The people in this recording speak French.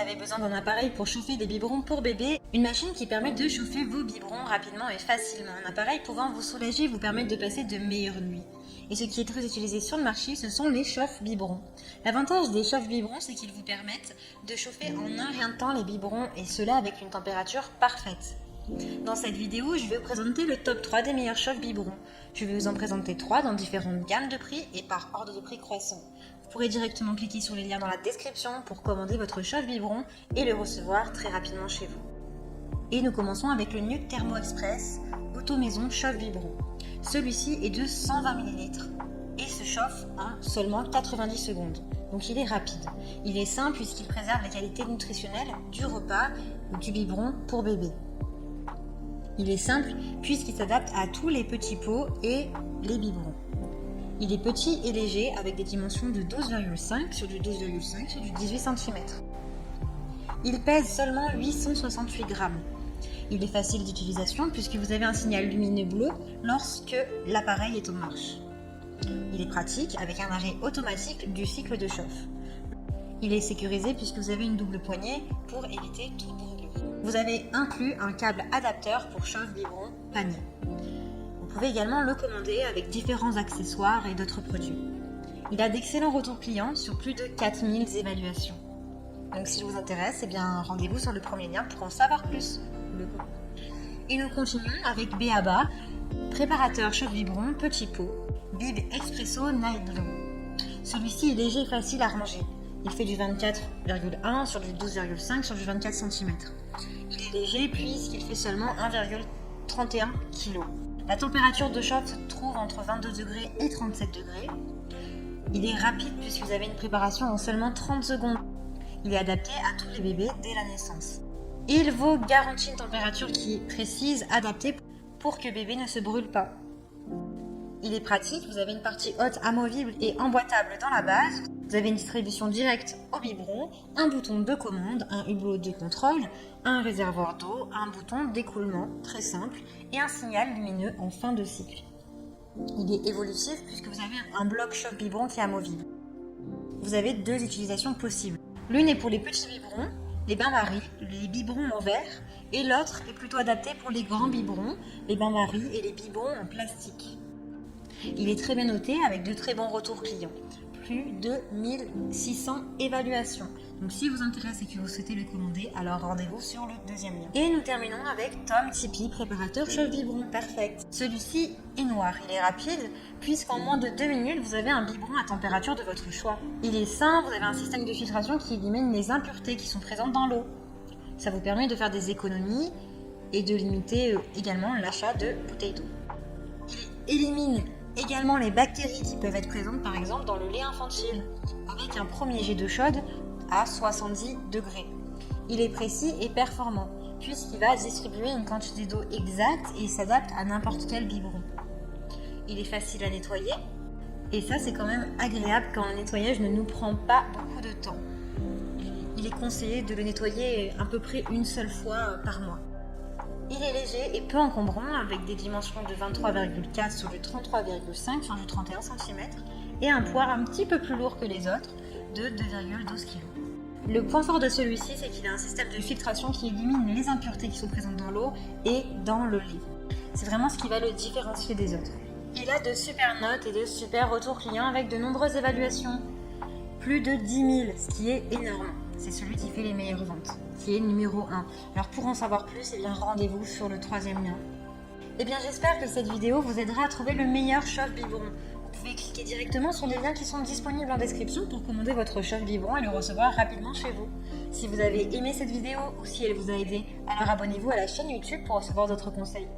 avez besoin d'un appareil pour chauffer des biberons pour bébé, une machine qui permet de chauffer vos biberons rapidement et facilement, un appareil pouvant vous soulager et vous permettre de passer de meilleures nuits. Et ce qui est très utilisé sur le marché, ce sont les chauffe-biberons. L'avantage des chauffe-biberons, c'est qu'ils vous permettent de chauffer en un rien de temps les biberons et cela avec une température parfaite. Dans cette vidéo, je vais vous présenter le top 3 des meilleurs chauffe-biberons. Je vais vous en présenter 3 dans différentes gammes de prix et par ordre de prix croissant. Vous pourrez directement cliquer sur les liens dans la description pour commander votre chauffe-biberon et le recevoir très rapidement chez vous. Et nous commençons avec le Nuc Thermo Express Automaison chauffe-biberon. Celui-ci est de 120 ml et se chauffe en seulement 90 secondes. Donc il est rapide. Il est simple puisqu'il préserve les qualités nutritionnelles du repas ou du biberon pour bébé. Il est simple puisqu'il s'adapte à tous les petits pots et les biberons. Il est petit et léger avec des dimensions de 12,5 sur du 12,5 sur du 18 cm. Il pèse seulement 868 grammes. Il est facile d'utilisation puisque vous avez un signal lumineux bleu lorsque l'appareil est en marche. Il est pratique avec un arrêt automatique du cycle de chauffe. Il est sécurisé puisque vous avez une double poignée pour éviter toute brûlure. Vous avez inclus un câble adapteur pour chauffe-biberon panier. Vous pouvez également le commander avec différents accessoires et d'autres produits. Il a d'excellents retours clients sur plus de 4000 évaluations. Donc si ça vous intéresse, rendez-vous sur le premier lien pour en savoir plus. Et nous continuons avec B.A.B.A, préparateur chauffe-biberon petit pot, Bib Expresso Night Glow. Celui-ci est léger et facile à ranger. Il fait du 24,1 sur du 12,5 sur du 24 cm. Il est léger puisqu'il fait seulement 1,31 kg. La température de chauffe se trouve entre 22 degrés et 37 degrés. Il est rapide puisque vous avez une préparation en seulement 30 secondes. Il est adapté à tous les bébés dès la naissance. Il vous garantit une température qui est précise, adaptée pour que bébé ne se brûle pas. Il est pratique, vous avez une partie haute amovible et emboîtable dans la base. Vous avez une distribution directe au biberon, un bouton de commande, un hublot de contrôle, un réservoir d'eau, un bouton d'écoulement très simple et un signal lumineux en fin de cycle. Il est évolutif puisque vous avez un bloc chauffe-biberon qui est amovible. Vous avez deux utilisations possibles. L'une est pour les petits biberons, les bains-maries, les biberons en verre, et l'autre est plutôt adaptée pour les grands biberons, les bains-maries et les biberons en plastique. Il est très bien noté avec de très bons retours clients. Plus de 1600 évaluations. Donc si vous intéresse et que vous souhaitez le commander, alors rendez-vous sur le deuxième lien. Et nous terminons avec Tom Tipeee, préparateur chauffe-biberon perfect. Celui-ci est noir, il est rapide, puisqu'en moins de 2 minutes, vous avez un biberon à température de votre choix. Il est sain, vous avez un système de filtration qui élimine les impuretés qui sont présentes dans l'eau. Ça vous permet de faire des économies et de limiter également l'achat de bouteilles d'eau. Il élimine également les bactéries qui peuvent être présentes par exemple dans le lait infantile avec un premier jet d'eau chaude à 70 degrés. Il est précis et performant puisqu'il va distribuer une quantité d'eau exacte et il s'adapte à n'importe quel biberon. Il est facile à nettoyer et ça c'est quand même agréable quand le nettoyage ne nous prend pas beaucoup de temps. Il est conseillé de le nettoyer à peu près une seule fois par mois. Il est léger et peu encombrant avec des dimensions de 23,4 sur du 33,5 sur du 31 cm et un poids un petit peu plus lourd que les autres de 2,12 kg. Le point fort de celui-ci, c'est qu'il a un système de filtration qui élimine les impuretés qui sont présentes dans l'eau et dans le lait. C'est vraiment ce qui va le différencier des autres. Il a de super notes et de super retours clients avec de nombreuses évaluations. Plus de 10 000, ce qui est énorme. C'est celui qui fait les meilleures ventes, qui est numéro 1. Alors pour en savoir plus, rendez-vous sur le troisième lien. J'espère que cette vidéo vous aidera à trouver le meilleur chauffe-biberon. Vous pouvez cliquer directement sur les liens qui sont disponibles en description pour commander votre chauffe-biberon et le recevoir rapidement chez vous. Si vous avez aimé cette vidéo ou si elle vous a aidé, alors abonnez-vous à la chaîne YouTube pour recevoir d'autres conseils.